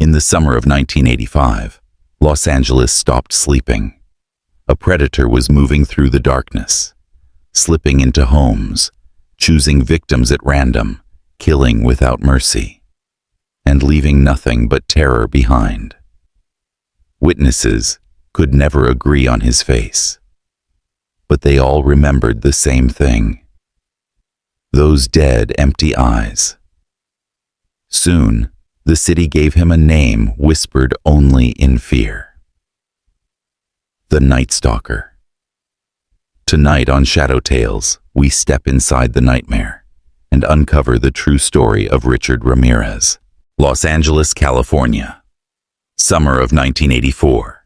In the summer of 1985, Los Angeles stopped sleeping. A predator was moving through the darkness, slipping into homes, choosing victims at random, killing without mercy, and leaving nothing but terror behind. Witnesses could never agree on his face, but they all remembered the same thing: those dead, empty eyes. Soon, the city gave him a name whispered only in fear: the Night Stalker. Tonight on Shadow Tales, we step inside the nightmare and uncover the true story of Richard Ramirez. Los Angeles, California. Summer of 1984.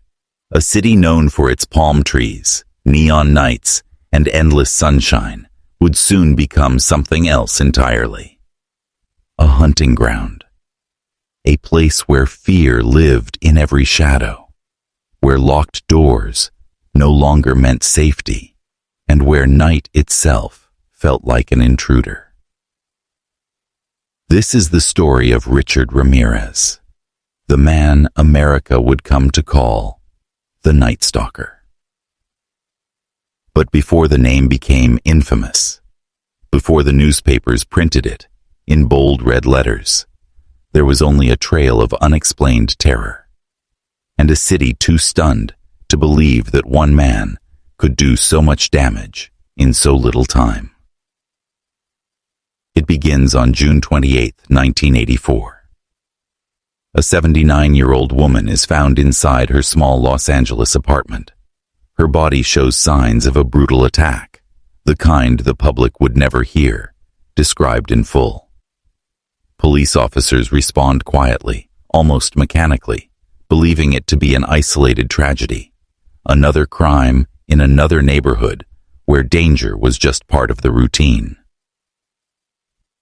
A city known for its palm trees, neon nights, and endless sunshine would soon become something else entirely. A hunting ground. A place where fear lived in every shadow, where locked doors no longer meant safety, and where night itself felt like an intruder. This is the story of Richard Ramirez, the man America would come to call the Night Stalker. But before the name became infamous, before the newspapers printed it in bold red letters, there was only a trail of unexplained terror, and a city too stunned to believe that one man could do so much damage in so little time. It begins on June 28, 1984. A 79-year-old woman is found inside her small Los Angeles apartment. Her body shows signs of a brutal attack, the kind the public would never hear, described in full. Police officers respond quietly, almost mechanically, believing it to be an isolated tragedy, another crime in another neighborhood where danger was just part of the routine.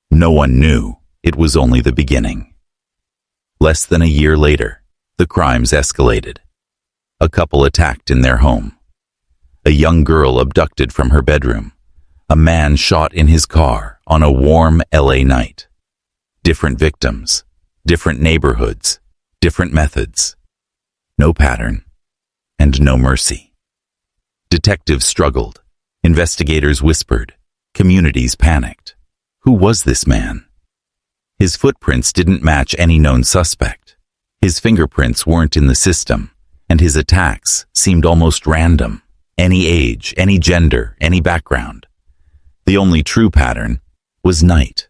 No one knew it was only the beginning. Less than a year later, the crimes escalated. A couple attacked in their home. A young girl abducted from her bedroom. A man shot in his car on a warm LA night. Different victims, different neighborhoods, different methods. No pattern, and no mercy. Detectives struggled. Investigators whispered. Communities panicked. Who was this man? His footprints didn't match any known suspect. His fingerprints weren't in the system, and his attacks seemed almost random. Any age, any gender, any background. The only true pattern was night.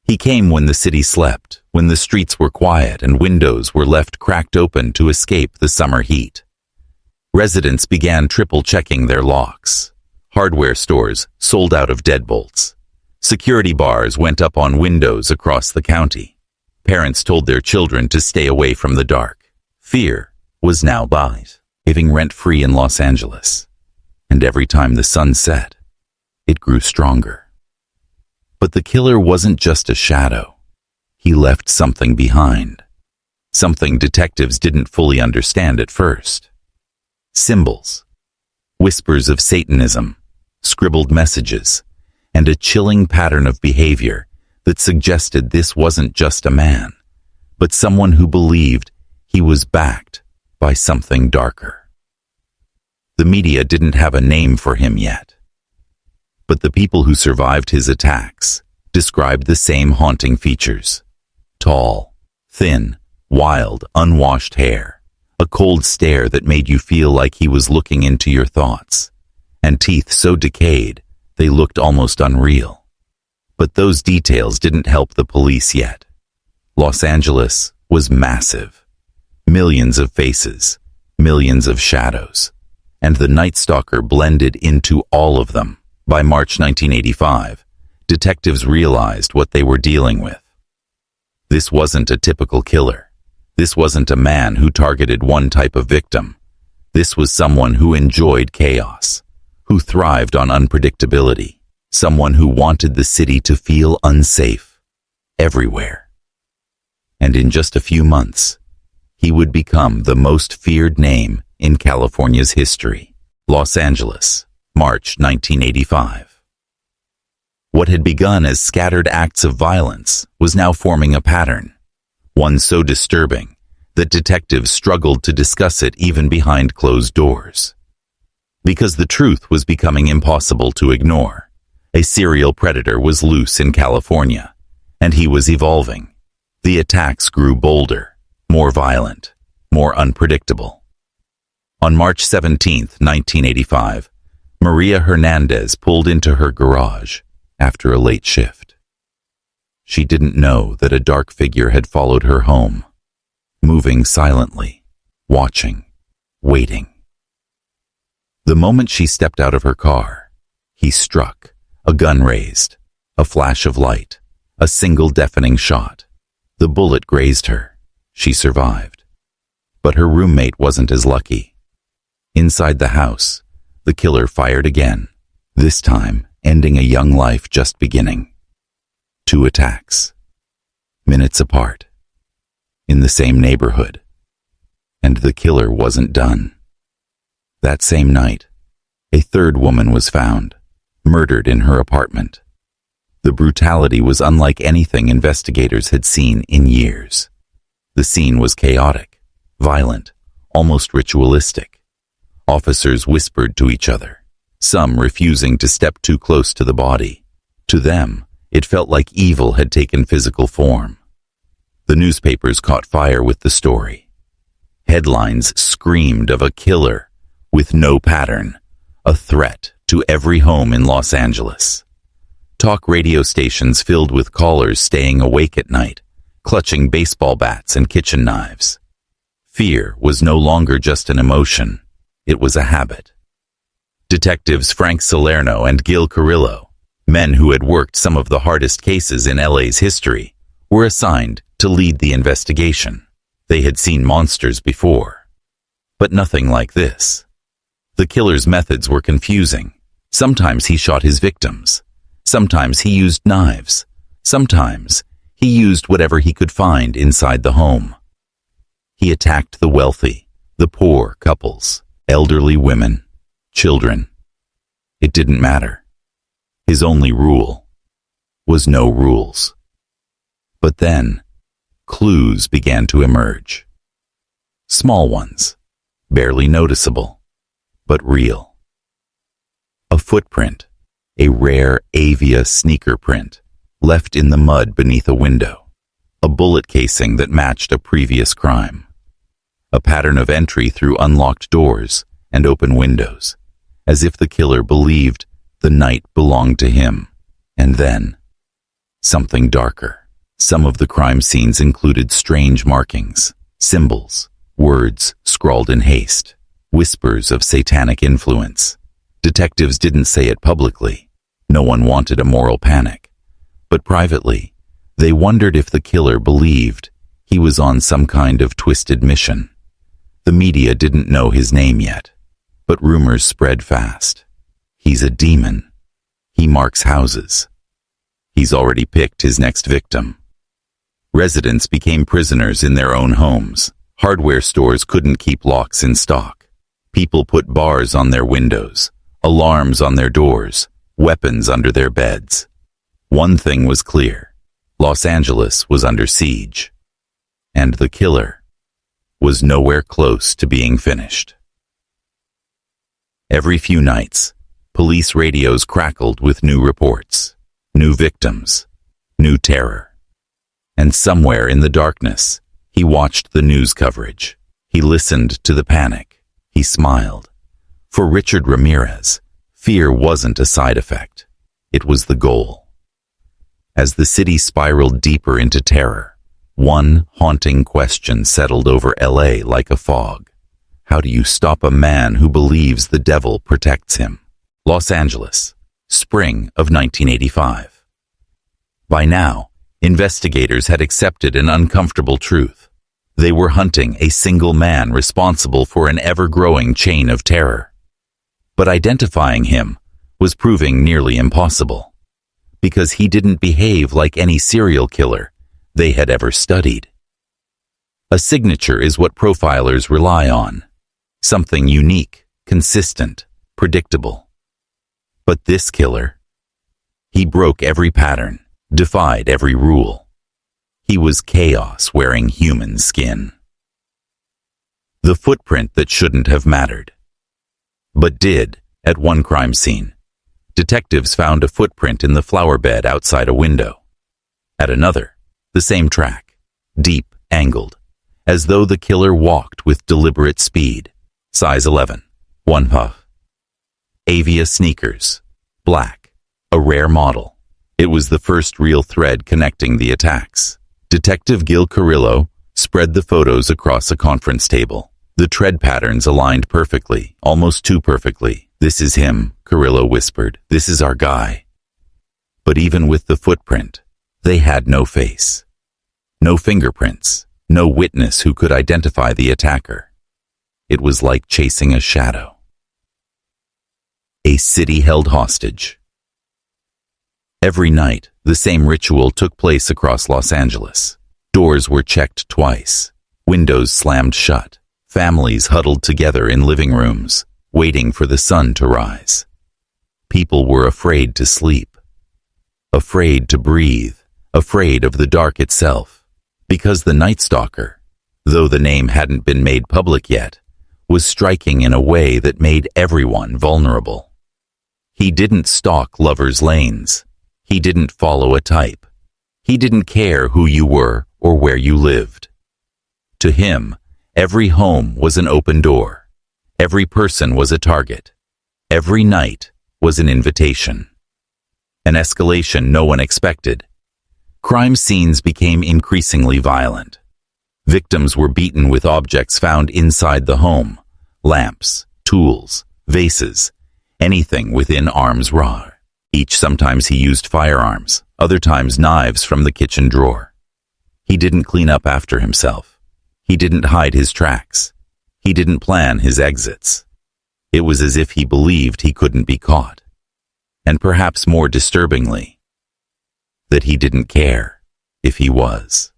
He came when the city slept, when the streets were quiet and windows were left cracked open to escape the summer heat. Residents began triple-checking their locks. Hardware stores sold out of deadbolts. Security bars went up on windows across the county. Parents told their children to stay away from the dark. Fear was now living rent-free in Los Angeles. And every time the sun set, it grew stronger. But the killer wasn't just a shadow. He left something behind. Something detectives didn't fully understand at first. Symbols, whispers of Satanism, scribbled messages, and a chilling pattern of behavior that suggested this wasn't just a man, but someone who believed he was backed by something darker. The media didn't have a name for him yet, but the people who survived his attacks described the same haunting features: tall, thin, wild, unwashed hair, a cold stare that made you feel like he was looking into your thoughts, and teeth so decayed they looked almost unreal. But those details didn't help the police yet. Los Angeles was massive. Millions of faces, millions of shadows, and the Night Stalker blended into all of them. By March 1985, detectives realized what they were dealing with. This wasn't a typical killer. This wasn't a man who targeted one type of victim. This was someone who enjoyed chaos, who thrived on unpredictability, someone who wanted the city to feel unsafe everywhere. And in just a few months, he would become the most feared name in California's history. Los Angeles, March 1985. What had begun as scattered acts of violence was now forming a pattern, one so disturbing that detectives struggled to discuss it even behind closed doors. Because the truth was becoming impossible to ignore. A serial predator was loose in California, and he was evolving. The attacks grew bolder, more violent, more unpredictable. On March 17, 1985, Maria Hernandez pulled into her garage after a late shift. She didn't know that a dark figure had followed her home, moving silently, watching, waiting. The moment she stepped out of her car, he struck, a gun raised, a flash of light, a single deafening shot. The bullet grazed her. She survived. But her roommate wasn't as lucky. Inside the house, the killer fired again, this time ending a young life just beginning. 2 attacks, minutes apart, in the same neighborhood. And the killer wasn't done. That same night, a third woman was found, murdered in her apartment. The brutality was unlike anything investigators had seen in years. The scene was chaotic, violent, almost ritualistic. Officers whispered to each other, some refusing to step too close to the body. To them, it felt like evil had taken physical form. The newspapers caught fire with the story. Headlines screamed of a killer with no pattern, a threat to every home in Los Angeles. Talk radio stations filled with callers staying awake at night, clutching baseball bats and kitchen knives. Fear was no longer just an emotion, it was a habit. Detectives Frank Salerno and Gil Carrillo, men who had worked some of the hardest cases in LA's history, were assigned to lead the investigation. They had seen monsters before, but nothing like this. The killer's methods were confusing. Sometimes he shot his victims. Sometimes he used knives. Sometimes he used whatever he could find inside the home. He attacked the wealthy, the poor couples, elderly women, children. It didn't matter. His only rule was no rules. But then, clues began to emerge. Small ones, barely noticeable, but real. A footprint, a rare avia sneaker print, left in the mud beneath a window. A bullet casing that matched a previous crime. A pattern of entry through unlocked doors and open windows, as if the killer believed the night belonged to him. And then, something darker. Some of the crime scenes included strange markings, symbols, words scrawled in haste, whispers of satanic influence. Detectives didn't say it publicly. No one wanted a moral panic. But privately, they wondered if the killer believed he was on some kind of twisted mission. The media didn't know his name yet, but rumors spread fast. He's a demon. He marks houses. He's already picked his next victim. Residents became prisoners in their own homes. Hardware stores couldn't keep locks in stock. People put bars on their windows, alarms on their doors, weapons under their beds. One thing was clear. Los Angeles was under siege. And the killer was nowhere close to being finished. Every few nights, police radios crackled with new reports, new victims, new terror. And somewhere in the darkness, he watched the news coverage. He listened to the panic. He smiled. For Richard Ramirez, fear wasn't a side effect. It was the goal. As the city spiraled deeper into terror, one haunting question settled over LA like a fog. How do you stop a man who believes the devil protects him? Los Angeles, spring of 1985. By now, investigators had accepted an uncomfortable truth. They were hunting a single man responsible for an ever-growing chain of terror. But identifying him was proving nearly impossible, because he didn't behave like any serial killer they had ever studied. A signature is what profilers rely on, something unique, consistent, predictable. But this killer, he broke every pattern, defied every rule. He was chaos wearing human skin. The footprint that shouldn't have mattered. But did, at one crime scene. Detectives found a footprint in the flower bed outside a window. At another, the same track, deep, angled, as though the killer walked with deliberate speed. Size 11, 1 puff. Avia sneakers, black, a rare model. It was the first real thread connecting the attacks. Detective Gil Carrillo spread the photos across a conference table. The tread patterns aligned perfectly, almost too perfectly. "This is him," Carrillo whispered. "This is our guy." But even with the footprint, they had no face. No fingerprints, no witness who could identify the attacker. It was like chasing a shadow. A city held hostage. Every night, the same ritual took place across Los Angeles. Doors were checked twice, windows slammed shut, families huddled together in living rooms, waiting for the sun to rise. People were afraid to sleep, afraid to breathe, afraid of the dark itself, because the Night Stalker, though the name hadn't been made public yet, was striking in a way that made everyone vulnerable. He didn't stalk lovers' lanes. He didn't follow a type. He didn't care who you were or where you lived. To him, every home was an open door. Every person was a target. Every night was an invitation. An escalation no one expected. Crime scenes became increasingly violent. Victims were beaten with objects found inside the home: lamps, tools, vases, anything within arm's reach. Sometimes he used firearms, other times knives from the kitchen drawer. He didn't clean up after himself. He didn't hide his tracks. He didn't plan his exits. It was as if he believed he couldn't be caught. And perhaps more disturbingly, that he didn't care if he was.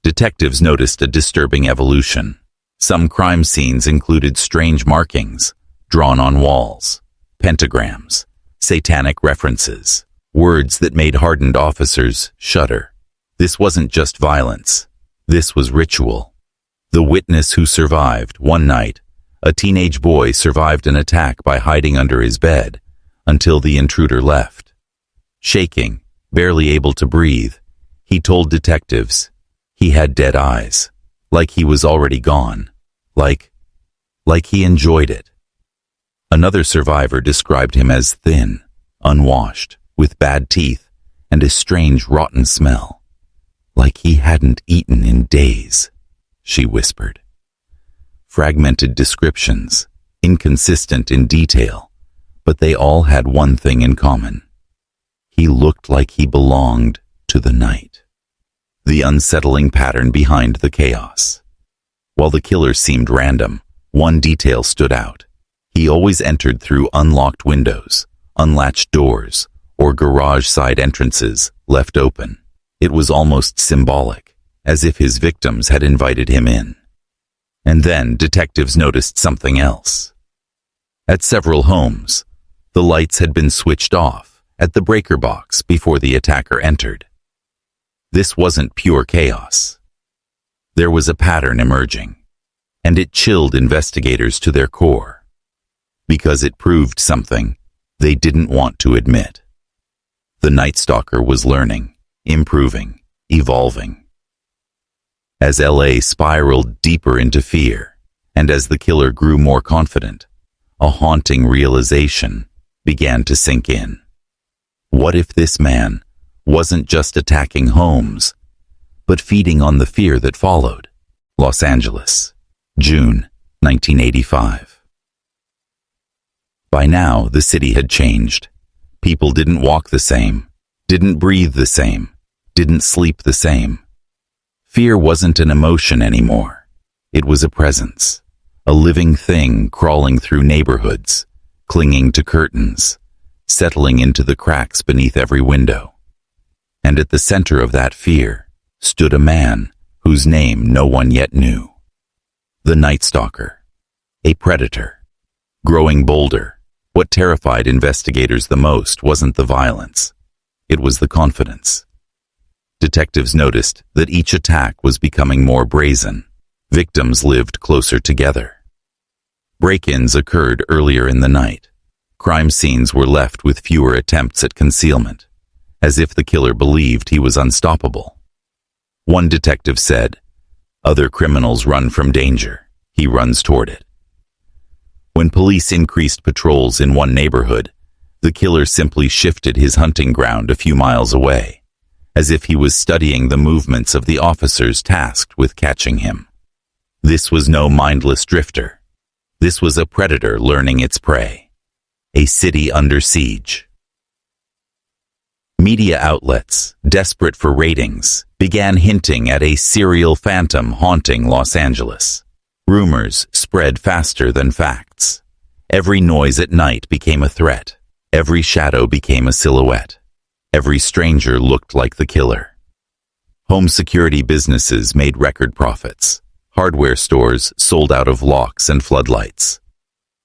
Detectives noticed a disturbing evolution. Some crime scenes included strange markings drawn on walls, pentagrams, satanic references, words that made hardened officers shudder. This wasn't just violence. This was ritual. The witness who survived one night, a teenage boy, survived an attack by hiding under his bed until the intruder left. Shaking, barely able to breathe, he told detectives he had dead eyes, like he was already gone, like he enjoyed it. Another survivor described him as thin, unwashed, with bad teeth and a strange rotten smell, like he hadn't eaten in days, she whispered. Fragmented descriptions, inconsistent in detail, but they all had one thing in common. He looked like he belonged to the night. The unsettling pattern behind the chaos. While the killer seemed random, one detail stood out. He always entered through unlocked windows, unlatched doors, or garage side entrances left open. It was almost symbolic, as if his victims had invited him in. And then detectives noticed something else. At several homes, the lights had been switched off at the breaker box before the attacker entered. This wasn't pure chaos. There was a pattern emerging, and it chilled investigators to their core, because it proved something they didn't want to admit. The Night Stalker was learning, improving, evolving. As LA spiraled deeper into fear, and as the killer grew more confident, a haunting realization began to sink in. What if this man wasn't just attacking homes, but feeding on the fear that followed? Los Angeles, June 1985. By now, the city had changed. People didn't walk the same, didn't breathe the same, didn't sleep the same. Fear wasn't an emotion anymore. It was a presence, a living thing crawling through neighborhoods, clinging to curtains, settling into the cracks beneath every window. And at the center of that fear stood a man whose name no one yet knew. The Night Stalker, a predator, growing bolder. What terrified investigators the most wasn't the violence. It was the confidence. Detectives noticed that each attack was becoming more brazen, Victims lived closer together. Break-ins occurred earlier in the night. Crime scenes were left with fewer attempts at concealment, as if the killer believed he was unstoppable. One detective said, "Other criminals run from danger. He runs toward it." When police increased patrols in one neighborhood, the killer simply shifted his hunting ground a few miles away, as if he was studying the movements of the officers tasked with catching him. This was no mindless drifter. This was a predator learning its prey. A city under siege. Media outlets, desperate for ratings, began hinting at a serial phantom haunting Los Angeles. Rumors spread faster than facts. Every noise at night became a threat. Every shadow became a silhouette. Every stranger looked like the killer. Home security businesses made record profits. Hardware stores sold out of locks and floodlights.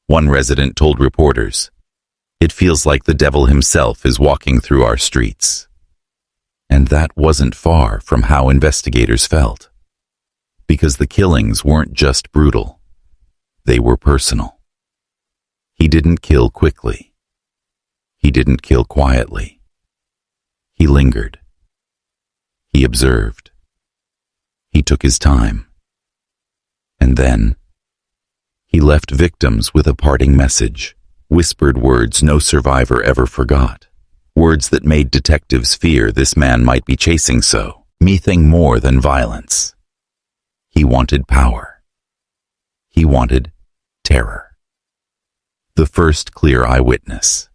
One resident told reporters, "It feels like the devil himself is walking through our streets." And that wasn't far from how investigators felt. Because the killings weren't just brutal. They were personal. He didn't kill quickly. He didn't kill quietly. He lingered. He observed. He took his time. And then, he left victims with a parting message, whispered words no survivor ever forgot, words that made detectives fear this man might be chasing something more than violence. He wanted power. He wanted terror. The first clear eyewitness.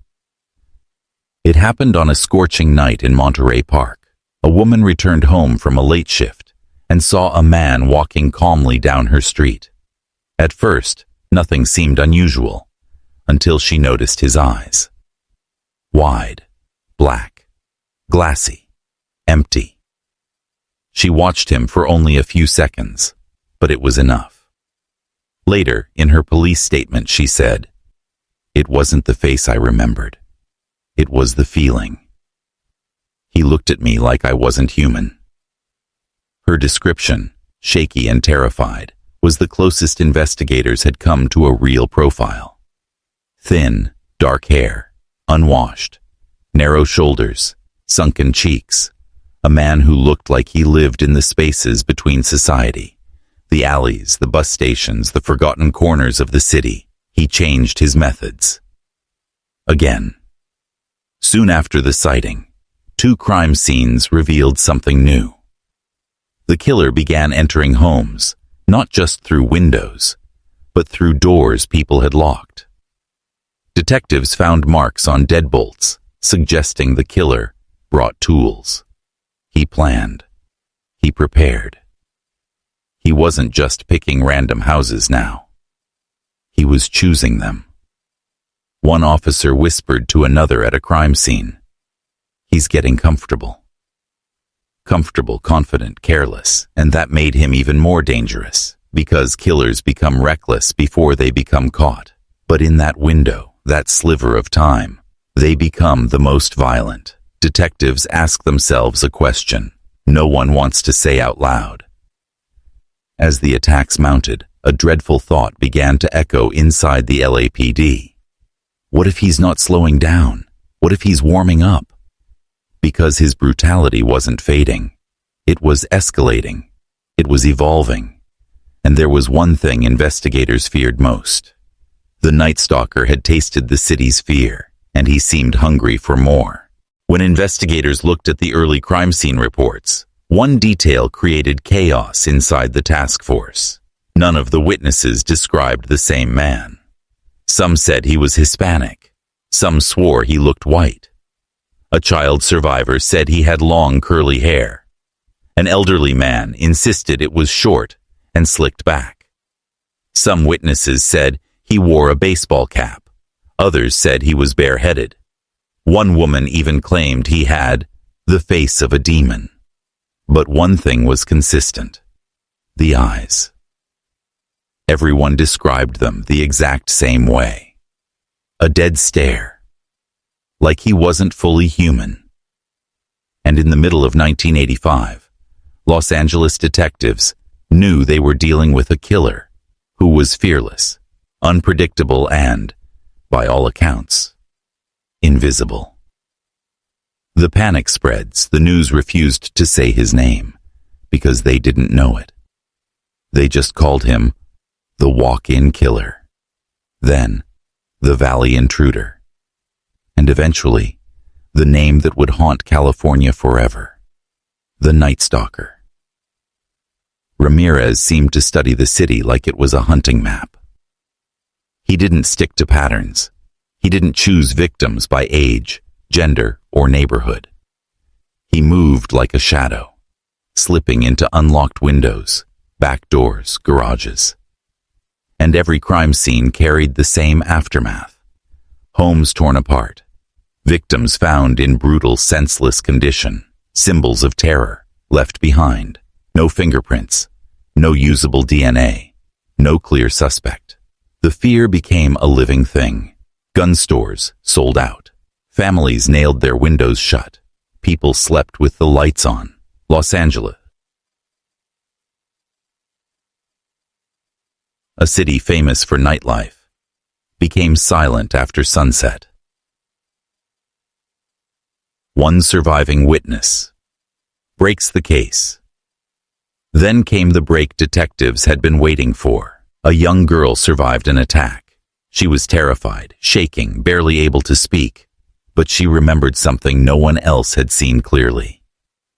It happened on a scorching night in Monterey Park. A woman returned home from a late shift and saw a man walking calmly down her street. At first, nothing seemed unusual, until she noticed his eyes. Wide, black, glassy, empty. She watched him for only a few seconds, but it was enough. Later, in her police statement, she said, "It wasn't the face I remembered. It was the feeling. He looked at me like I wasn't human." Her description, shaky and terrified, was the closest investigators had come to a real profile. Thin, dark hair, unwashed, narrow shoulders, sunken cheeks, a man who looked like he lived in the spaces between society, the alleys, the bus stations, the forgotten corners of the city. He changed his methods. Again. Soon after the sighting, 2 crime scenes revealed something new. The killer began entering homes, not just through windows, but through doors people had locked. Detectives found marks on deadbolts, suggesting the killer brought tools. He planned. He prepared. He wasn't just picking random houses now. He was choosing them. One officer whispered to another at a crime scene, "He's getting comfortable." Comfortable, confident, careless, and that made him even more dangerous, because killers become reckless before they become caught. But in that window, that sliver of time, they become the most violent. Detectives ask themselves a question no one wants to say out loud. As the attacks mounted, a dreadful thought began to echo inside the LAPD. What if he's not slowing down? What if he's warming up? Because his brutality wasn't fading. It was escalating. It was evolving. And there was one thing investigators feared most. The Night Stalker had tasted the city's fear, and he seemed hungry for more. When investigators looked at the early crime scene reports, one detail created chaos inside the task force. None of the witnesses described the same man. Some said he was Hispanic. Some swore he looked white. A child survivor said he had long curly hair. An elderly man insisted it was short and slicked back. Some witnesses said he wore a baseball cap. Others said he was bareheaded. One woman even claimed he had the face of a demon. But one thing was consistent: the eyes. Everyone described them the exact same way. A dead stare. Like he wasn't fully human. And in the middle of 1985, Los Angeles detectives knew they were dealing with a killer who was fearless, unpredictable, and, by all accounts, invisible. The panic spreads. The news refused to say his name because they didn't know it. They just called him the walk-in killer, then the Valley Intruder, and eventually the name that would haunt California forever, the Night Stalker. Ramirez seemed to study the city like it was a hunting map. He didn't stick to patterns. He didn't choose victims by age, gender, or neighborhood. He moved like a shadow, slipping into unlocked windows, back doors, garages. And every crime scene carried the same aftermath. Homes torn apart, victims found in brutal, senseless condition, symbols of terror left behind, no fingerprints, no usable DNA, no clear suspect. The fear became a living thing. Gun stores sold out. Families nailed their windows shut. People slept with the lights on. Los Angeles, a city famous for nightlife, became silent after sunset. One surviving witness breaks the case. Then came the break detectives had been waiting for. A young girl survived an attack. She was terrified, shaking, barely able to speak, but she remembered something no one else had seen clearly.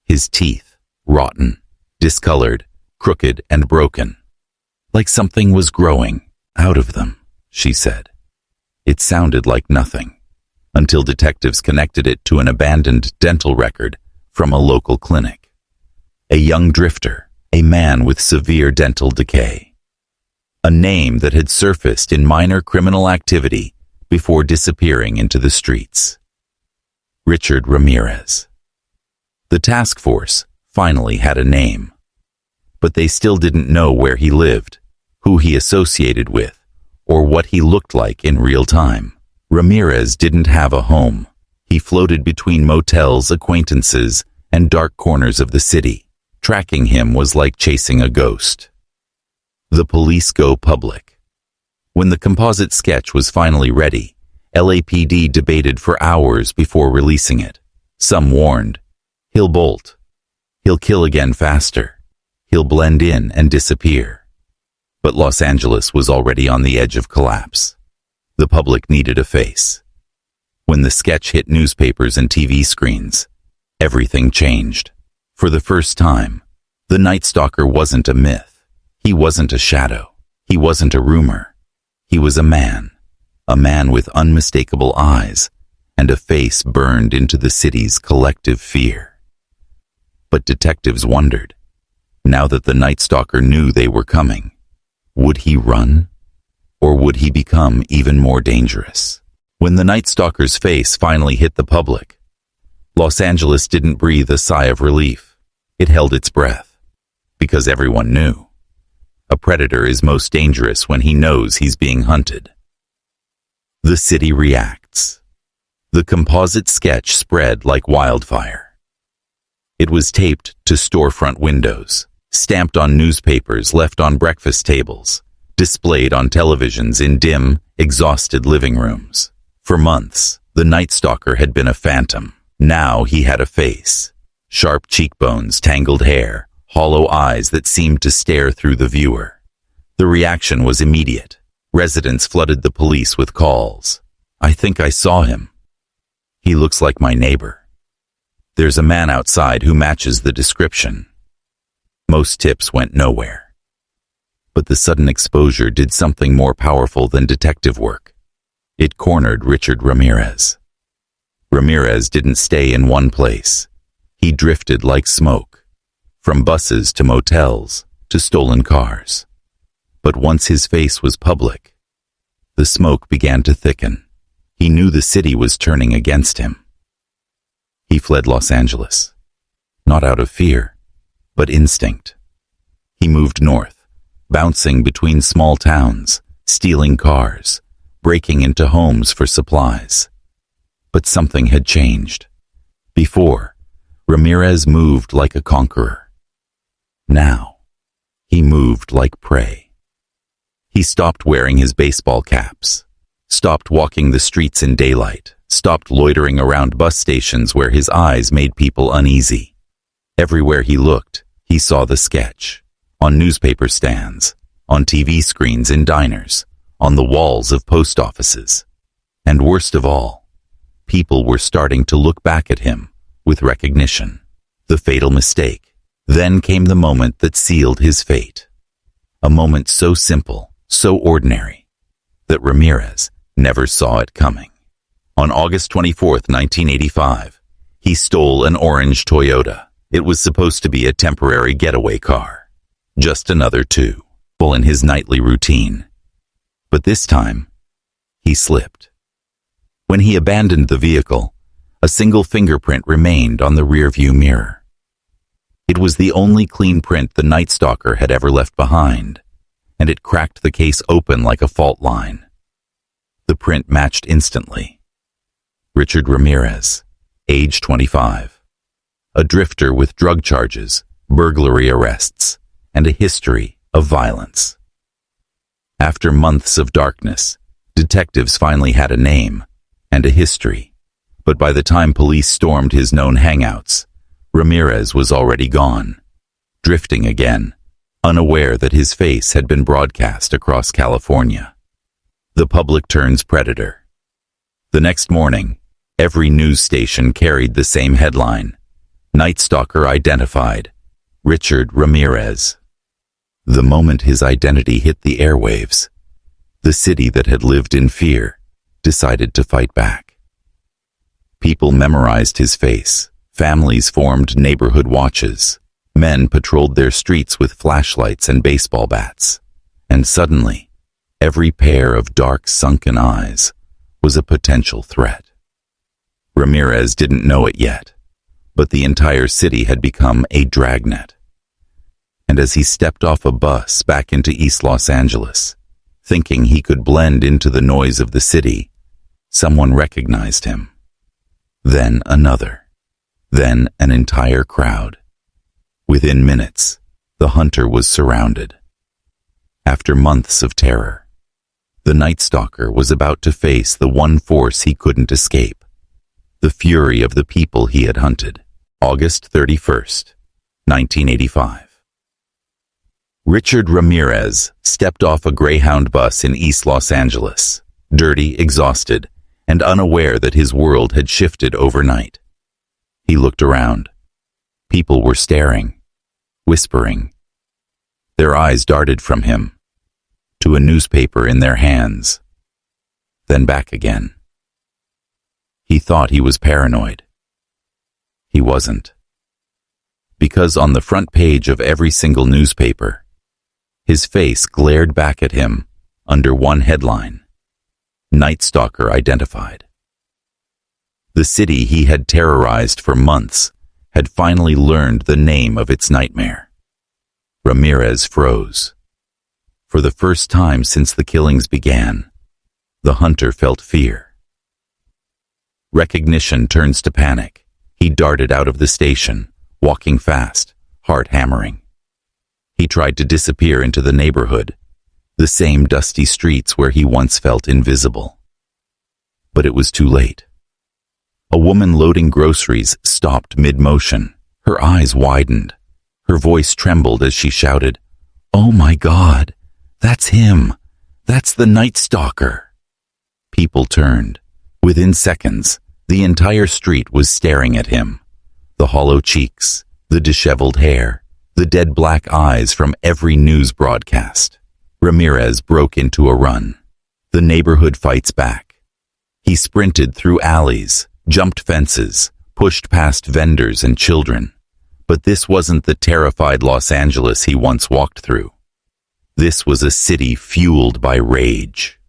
His teeth, rotten, discolored, crooked, and broken. Like something was growing out of them, she said. It sounded like nothing, until detectives connected it to an abandoned dental record from a local clinic. A young drifter, a man with severe dental decay. A name that had surfaced in minor criminal activity before disappearing into the streets. Richard Ramirez. The task force finally had a name, but they still didn't know where he lived, who he associated with, or what he looked like in real time. Ramirez didn't have a home. He floated between motels, acquaintances, and dark corners of the city. Tracking him was like chasing a ghost. The police go public. When the composite sketch was finally ready, LAPD debated for hours before releasing it. Some warned, he'll bolt. He'll kill again faster. He'll blend in and disappear. But Los Angeles was already on the edge of collapse. The public needed a face. When the sketch hit newspapers and TV screens, everything changed. For the first time, the Night Stalker wasn't a myth. He wasn't a shadow. He wasn't a rumor. He was a man with unmistakable eyes and a face burned into the city's collective fear. But detectives wondered, now that the Night Stalker knew they were coming, would he run? Or would he become even more dangerous? When the Night Stalker's face finally hit the public, Los Angeles didn't breathe a sigh of relief. It held its breath, because everyone knew. A predator is most dangerous when he knows he's being hunted. The city reacts. The composite sketch spread like wildfire. It was taped to storefront windows, stamped on newspapers, left on breakfast tables, displayed on televisions in dim, exhausted living rooms. For months, the Night Stalker had been a phantom. Now he had a face. Sharp cheekbones, tangled hair, hollow eyes that seemed to stare through the viewer. The reaction was immediate. Residents flooded the police with calls. I think I saw him. He looks like my neighbor. There's a man outside who matches the description. Most tips went nowhere. But the sudden exposure did something more powerful than detective work. It cornered Richard Ramirez. Ramirez didn't stay in one place. He drifted like smoke, from buses to motels to stolen cars. But once his face was public, the smoke began to thicken. He knew the city was turning against him. He fled Los Angeles, not out of fear, but instinct. He moved north, bouncing between small towns, stealing cars, breaking into homes for supplies. But something had changed. Before, Ramirez moved like a conqueror. Now, He moved like prey. He stopped wearing his baseball caps, stopped walking the streets in daylight, stopped loitering around bus stations where his eyes made people uneasy. Everywhere he looked, he saw the sketch. On newspaper stands, on TV screens in diners, on the walls of post offices. And worst of all, people were starting to look back at him with recognition. The fatal mistake. Then came the moment that sealed his fate. A moment so simple, so ordinary, that Ramirez never saw it coming. On August 24th, 1985, he stole an orange Toyota. It was supposed to be a temporary getaway car. Just another tool in his nightly routine. But this time, he slipped. When he abandoned the vehicle, a single fingerprint remained on the rearview mirror. It was the only clean print the Night Stalker had ever left behind, and it cracked the case open like a fault line. The print matched instantly. Richard Ramirez, age 25. A drifter with drug charges, burglary arrests, and a history of violence. After months of darkness, detectives finally had a name and a history, but by the time police stormed his known hangouts, Ramirez was already gone, drifting again, unaware that his face had been broadcast across California. The public turns predator. The next morning, every news station carried the same headline: Night Stalker identified, Richard Ramirez. The moment his identity hit the airwaves, the city that had lived in fear decided to fight back. People memorized his face, families formed neighborhood watches, men patrolled their streets with flashlights and baseball bats, and suddenly, every pair of dark, sunken eyes was a potential threat. Ramirez didn't know it yet, but the entire city had become a dragnet. And as he stepped off a bus back into East Los Angeles, thinking he could blend into the noise of the city, someone recognized him. Then another. Then an entire crowd. Within minutes, the hunter was surrounded. After months of terror, the Night Stalker was about to face the one force he couldn't escape, the fury of the people he had hunted. August 31st, 1985. Richard Ramirez stepped off a Greyhound bus in East Los Angeles, dirty, exhausted, and unaware that his world had shifted overnight. He looked around. People were staring, whispering. Their eyes darted from him to a newspaper in their hands, then back again. He thought he was paranoid. He wasn't. Because on the front page of every single newspaper, his face glared back at him under one headline: Night Stalker identified. The city he had terrorized for months had finally learned the name of its nightmare. Ramirez froze. For the first time since the killings began, the hunter felt fear. Recognition turns to panic. He darted out of the station, walking fast, heart hammering. He tried to disappear into the neighborhood, the same dusty streets where he once felt invisible. But it was too late. A woman loading groceries stopped mid-motion. Her eyes widened. Her voice trembled as she shouted, "Oh my God, that's him! That's the Night Stalker!" People turned. Within seconds, the entire street was staring at him. The hollow cheeks, the disheveled hair, the dead black eyes from every news broadcast. Ramirez broke into a run. The neighborhood fights back. He sprinted through alleys, jumped fences, pushed past vendors and children. But this wasn't the terrified Los Angeles he once walked through. This was a city fueled by rage.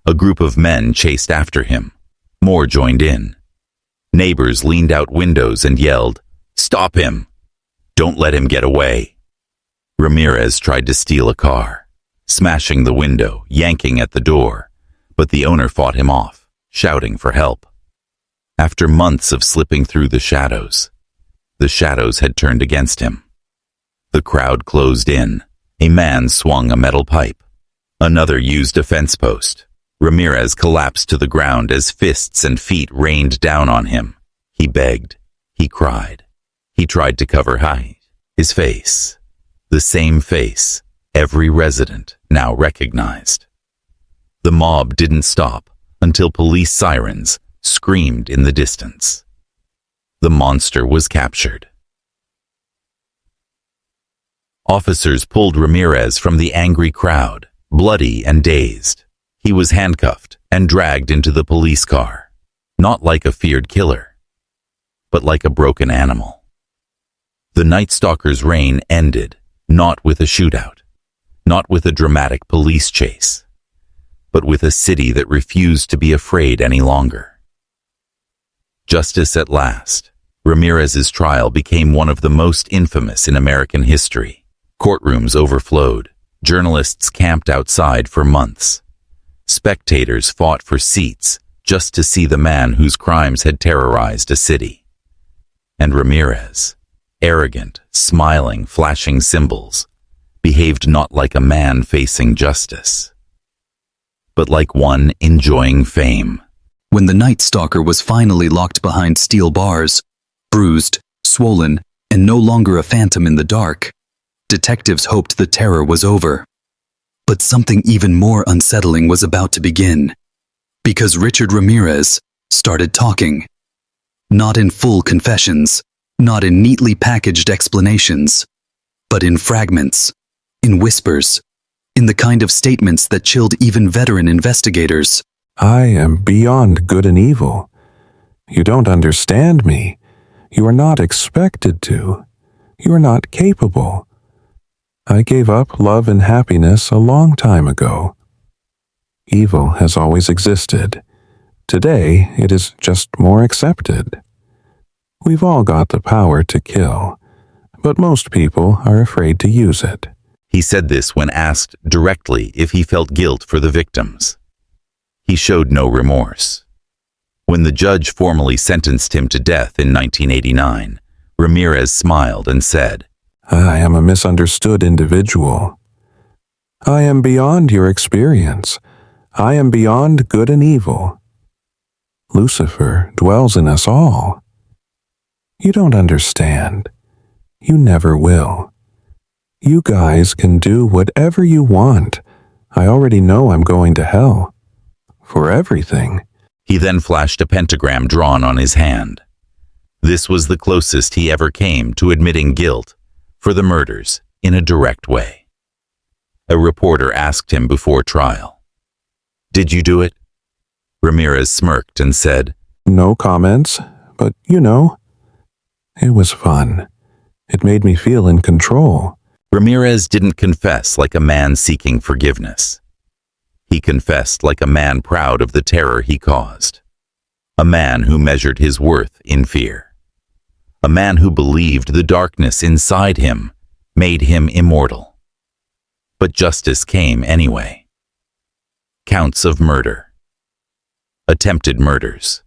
A group of men chased after him. More joined in. Neighbors leaned out windows and yelled, "Stop him! Don't let him get away!" Ramirez tried to steal a car, smashing the window, yanking at the door, but the owner fought him off, shouting for help. After months of slipping through the shadows had turned against him. The crowd closed in. A man swung a metal pipe. Another used a fence post. Ramirez collapsed to the ground as fists and feet rained down on him. He begged. He cried. He tried to cover his face. The same face every resident now recognized. The mob didn't stop until police sirens screamed in the distance. The monster was captured. Officers pulled Ramirez from the angry crowd, bloody and dazed. He was handcuffed and dragged into the police car, not like a feared killer, but like a broken animal. The Night Stalker's reign ended, not with a shootout, not with a dramatic police chase, but with a city that refused to be afraid any longer. Justice at last. Ramirez's trial became one of the most infamous in American history. Courtrooms overflowed. Journalists camped outside for months. Spectators fought for seats just to see the man whose crimes had terrorized a city. And Ramirez, arrogant, smiling, flashing symbols, behaved not like a man facing justice, but like one enjoying fame. When the Night Stalker was finally locked behind steel bars, bruised, swollen, and no longer a phantom in the dark, detectives hoped the terror was over. But something even more unsettling was about to begin, because Richard Ramirez started talking. Not in full confessions, not in neatly packaged explanations, but in fragments, in whispers, in the kind of statements that chilled even veteran investigators. I am beyond good and evil. You don't understand me. You are not expected to. You are not capable. I gave up love and happiness a long time ago. Evil has always existed. Today, it is just more accepted. We've all got the power to kill, but most people are afraid to use it. He said this when asked directly if he felt guilt for the victims. He showed no remorse. When the judge formally sentenced him to death in 1989, Ramirez smiled and said, I am a misunderstood individual. I am beyond your experience. I am beyond good and evil. Lucifer dwells in us all. You don't understand. You never will. You guys can do whatever you want. I already know I'm going to hell. For everything. He then flashed a pentagram drawn on his hand. This was the closest he ever came to admitting guilt for the murders in a direct way. A reporter asked him before trial, "Did you do it?" Ramirez smirked and said, No comments, but it was fun. It made me feel in control. Ramirez didn't confess like a man seeking forgiveness. He confessed like a man proud of the terror he caused. A man who measured his worth in fear. A man who believed the darkness inside him made him immortal. But justice came anyway. Counts of murder. Attempted murders.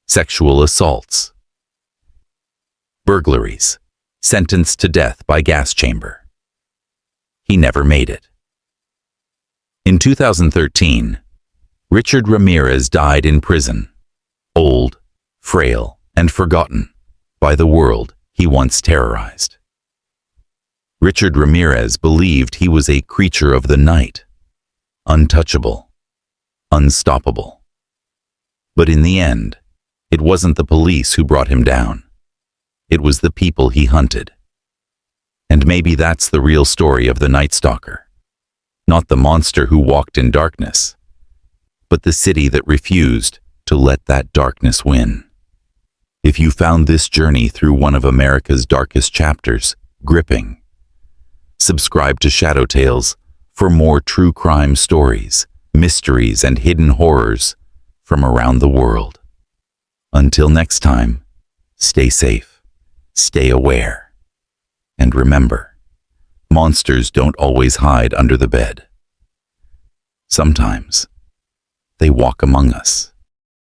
Sexual assaults. Burglaries. Sentenced to death by gas chamber. He never made it. In 2013, Richard Ramirez died in prison, old, frail, and forgotten by the world he once terrorized. Richard Ramirez believed he was a creature of the night, untouchable, unstoppable. But in the end, it wasn't the police who brought him down. It was the people he hunted. And maybe that's the real story of the Night Stalker. Not the monster who walked in darkness, but the city that refused to let that darkness win. If you found this journey through one of America's darkest chapters gripping, subscribe to Shadow Tales for more true crime stories, mysteries, and hidden horrors from around the world. Until next time, stay safe. Stay aware. And remember, monsters don't always hide under the bed. Sometimes, they walk among us.